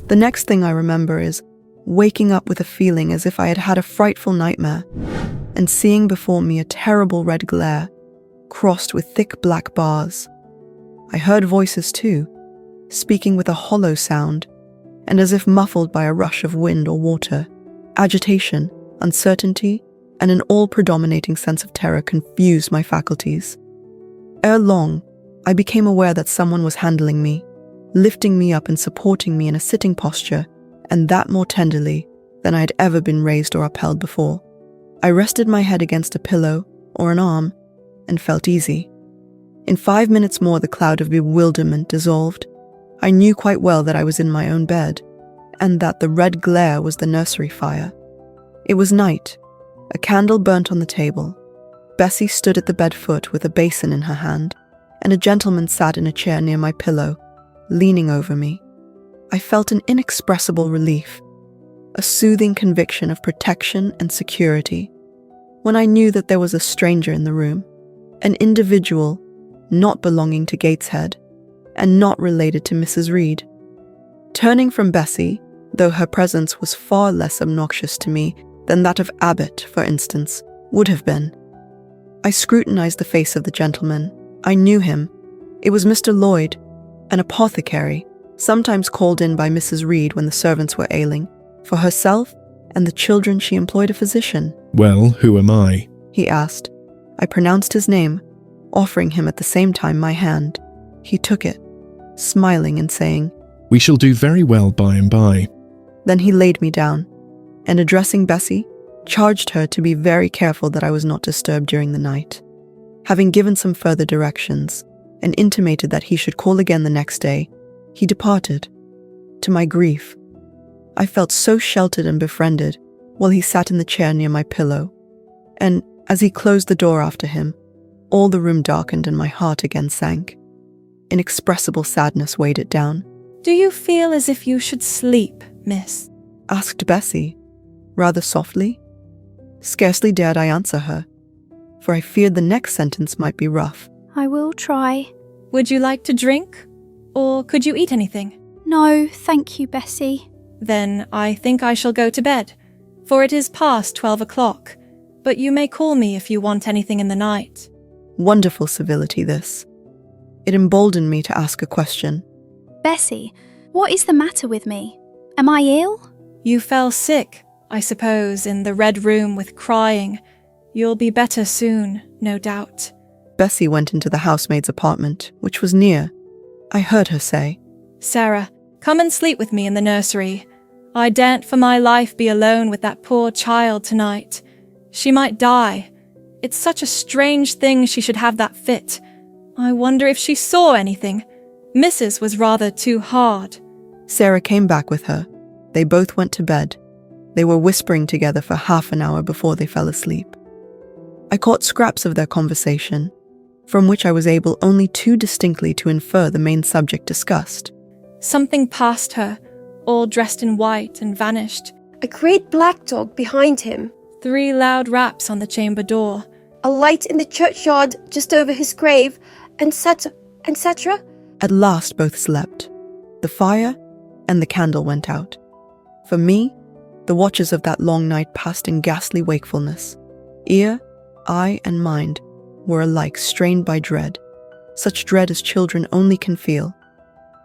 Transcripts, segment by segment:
The next thing I remember is waking up with a feeling as if I had had a frightful nightmare and seeing before me a terrible red glare crossed with thick black bars. I heard voices too, speaking with a hollow sound and as if muffled by a rush of wind or water. Agitation, uncertainty, and an all-predominating sense of terror confused my faculties. Ere long, I became aware that someone was handling me, lifting me up and supporting me in a sitting posture, and that more tenderly than I had ever been raised or upheld before. I rested my head against a pillow or an arm and felt easy. In 5 minutes more, the cloud of bewilderment dissolved. I knew quite well that I was in my own bed, and that the red glare was the nursery fire. It was night. A candle burnt on the table. Bessie stood at the bed foot with a basin in her hand, and a gentleman sat in a chair near my pillow, leaning over me. I felt an inexpressible relief, a soothing conviction of protection and security, when I knew that there was a stranger in the room, an individual not belonging to Gateshead, and not related to Mrs. Reed. Turning from Bessie, though her presence was far less obnoxious to me than that of Abbot, for instance, would have been, I scrutinized the face of the gentleman. I knew him. It was Mr. Lloyd, an apothecary, sometimes called in by Mrs. Reed when the servants were ailing. For herself and the children she employed a physician. "Well, who am I?" he asked. I pronounced his name, offering him at the same time my hand. He took it, smiling and saying, "We shall do very well by and by." Then he laid me down, and addressing Bessie, charged her to be very careful that I was not disturbed during the night. Having given some further directions, and intimated that he should call again the next day, he departed. To my grief, I felt so sheltered and befriended while he sat in the chair near my pillow, and as he closed the door after him, all the room darkened and my heart again sank. Inexpressible sadness weighed it down. "Do you feel as if you should sleep, miss?" asked Bessie, rather softly. Scarcely dared I answer her, for I feared the next sentence might be rough. "I will try." "Would you like to drink? Or could you eat anything?" "No, thank you, Bessie." "Then I think I shall go to bed, for it is past 12 o'clock, but you may call me if you want anything in the night." Wonderful civility, this. It emboldened me to ask a question. "Bessie, what is the matter with me? Am I ill?" "You fell sick, I suppose, in the Red Room with crying. You'll be better soon, no doubt." Bessie went into the housemaid's apartment, which was near. I heard her say, "Sarah, come and sleep with me in the nursery. I daren't for my life be alone with that poor child tonight. She might die. It's such a strange thing she should have that fit. I wonder if she saw anything. Mrs. was rather too hard." Sarah came back with her. They both went to bed. They were whispering together for half an hour before they fell asleep. I caught scraps of their conversation, from which I was able only too distinctly to infer the main subject discussed. "Something passed her, all dressed in white, and vanished. A great black dog behind him. 3 loud raps on the chamber door. A light in the churchyard just over his grave, etc. At last both slept. The fire and the candle went out. For me, the watches of that long night passed in ghastly wakefulness. Ear, eye, and mind were alike strained by dread, such dread as children only can feel.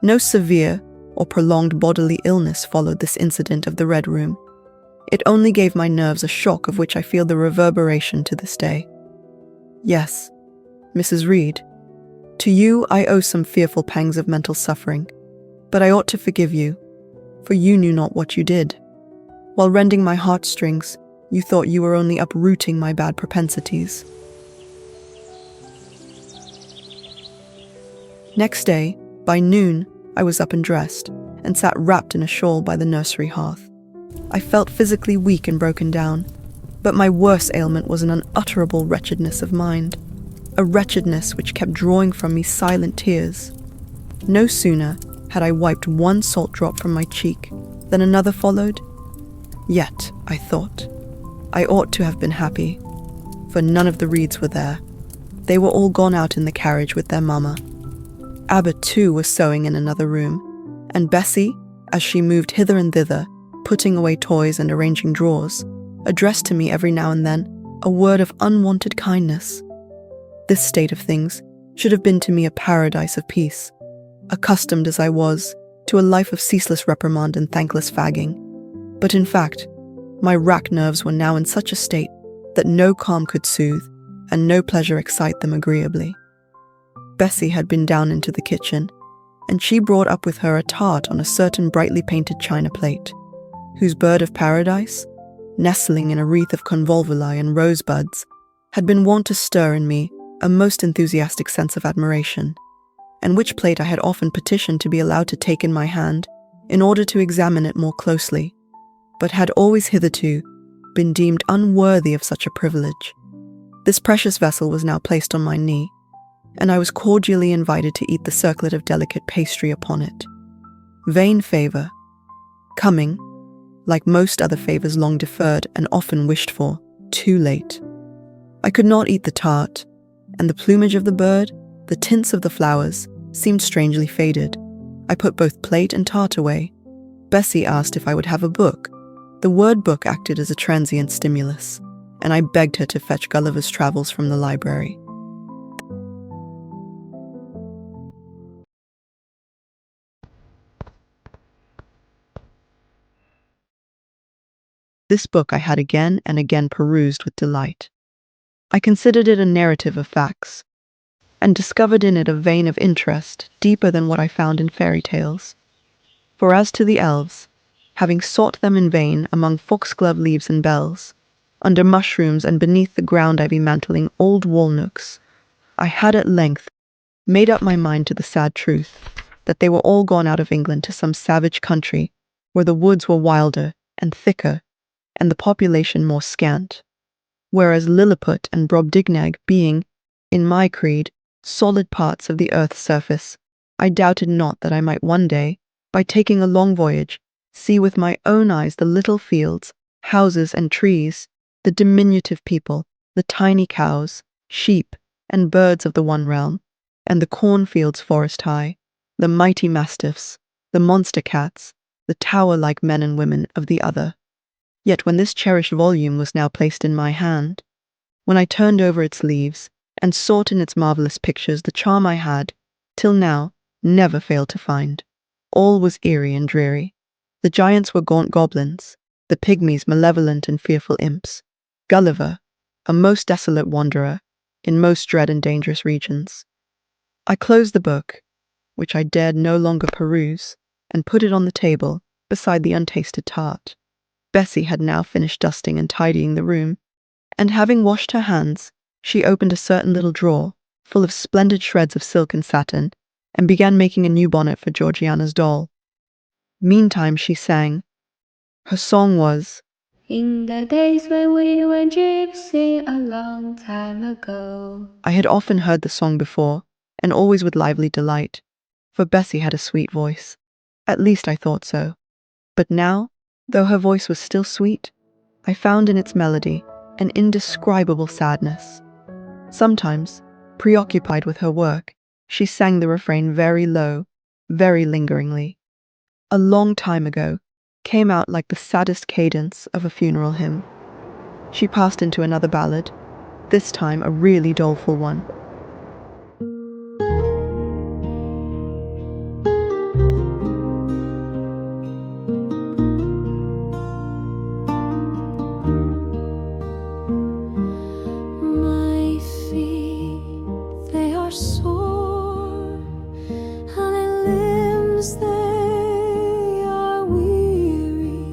No severe or prolonged bodily illness followed this incident of the Red Room. It only gave my nerves a shock of which I feel the reverberation to this day. Yes, Mrs. Reed, to you I owe some fearful pangs of mental suffering, but I ought to forgive you, for you knew not what you did. While rending my heartstrings, you thought you were only uprooting my bad propensities. Next day, by noon, I was up and dressed, and sat wrapped in a shawl by the nursery hearth. I felt physically weak and broken down, but my worst ailment was an unutterable wretchedness of mind, a wretchedness which kept drawing from me silent tears. No sooner had I wiped one salt drop from my cheek than another followed. Yet, I thought, I ought to have been happy, for none of the Reeds were there. They were all gone out in the carriage with their mamma. Abbot, too, was sewing in another room, and Bessie, as she moved hither and thither, putting away toys and arranging drawers, addressed to me every now and then a word of unwanted kindness. This state of things should have been to me a paradise of peace, accustomed as I was to a life of ceaseless reprimand and thankless fagging. But in fact, my racked nerves were now in such a state that no calm could soothe and no pleasure excite them agreeably. Bessie had been down into the kitchen, and she brought up with her a tart on a certain brightly painted china plate, whose bird of paradise, nestling in a wreath of convolvuli and rosebuds, had been wont to stir in me a most enthusiastic sense of admiration, and which plate I had often petitioned to be allowed to take in my hand in order to examine it more closely, but had always hitherto been deemed unworthy of such a privilege. This precious vessel was now placed on my knee, and I was cordially invited to eat the circlet of delicate pastry upon it. Vain favour, coming, like most other favours long deferred and often wished for, too late. I could not eat the tart, and the plumage of the bird, the tints of the flowers, seemed strangely faded. I put both plate and tart away. Bessie asked if I would have a book. The word book acted as a transient stimulus, and I begged her to fetch Gulliver's Travels from the library. This book I had again and again perused with delight. I considered it a narrative of facts, and discovered in it a vein of interest deeper than what I found in fairy tales. For as to the elves, having sought them in vain among foxglove leaves and bells, under mushrooms and beneath the ground ivy mantling old wall nooks, I had at length made up my mind to the sad truth that they were all gone out of England to some savage country where the woods were wilder and thicker and the population more scant, whereas Lilliput and Brobdingnag being, in my creed, solid parts of the earth's surface, I doubted not that I might one day, by taking a long voyage, see with my own eyes the little fields, houses, and trees, the diminutive people, the tiny cows, sheep, and birds of the one realm, and the cornfields forest high, the mighty mastiffs, the monster cats, the tower-like men and women of the other. Yet when this cherished volume was now placed in my hand, when I turned over its leaves, and sought in its marvellous pictures the charm I had, till now, never failed to find, all was eerie and dreary. The giants were gaunt goblins, the pygmies malevolent and fearful imps, Gulliver, a most desolate wanderer, in most dread and dangerous regions. I closed the book, which I dared no longer peruse, and put it on the table, beside the untasted tart. Bessie had now finished dusting and tidying the room, and having washed her hands, she opened a certain little drawer, full of splendid shreds of silk and satin, and began making a new bonnet for Georgiana's doll. Meantime she sang. Her song was, In the days when we were gypsy a long time ago. I had often heard the song before, and always with lively delight, for Bessie had a sweet voice. At least I thought so. But now, though her voice was still sweet, I found in its melody an indescribable sadness. Sometimes, preoccupied with her work, she sang the refrain very low, very lingeringly. A long time ago came out like the saddest cadence of a funeral hymn. She passed into another ballad, this time a really doleful one. My feet, they are sore, and my limbs, they are weary.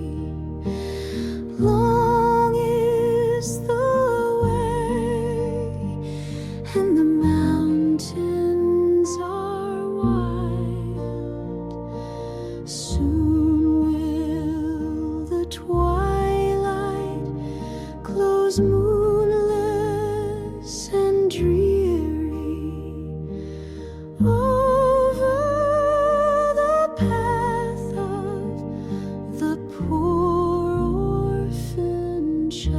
Long is the way, and the mountains are wide. Soon will the twilight close moonless and dreary over the path of the poor orphan child.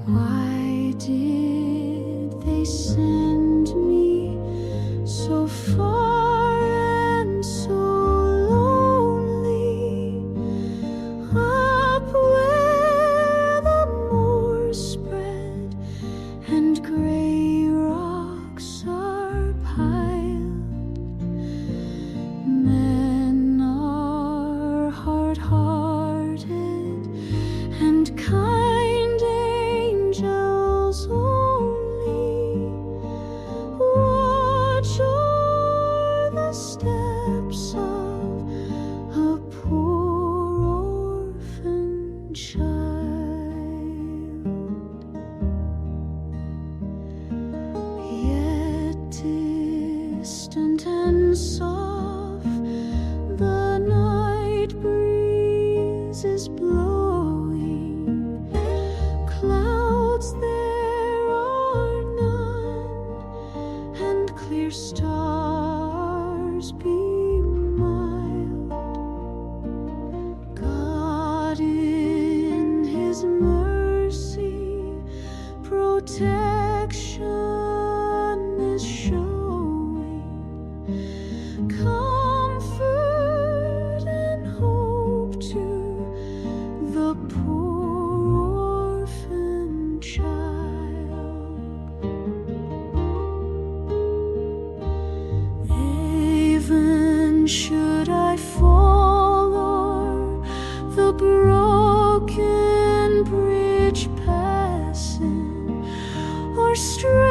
Why did they send me so distant and soft, the night breeze is blowing, clouds there are none, and clear stars be mild. God in his mercy protection is showing, comfort and hope to the poor orphan child. Even should I fall o'er the broken bridge passing, or stray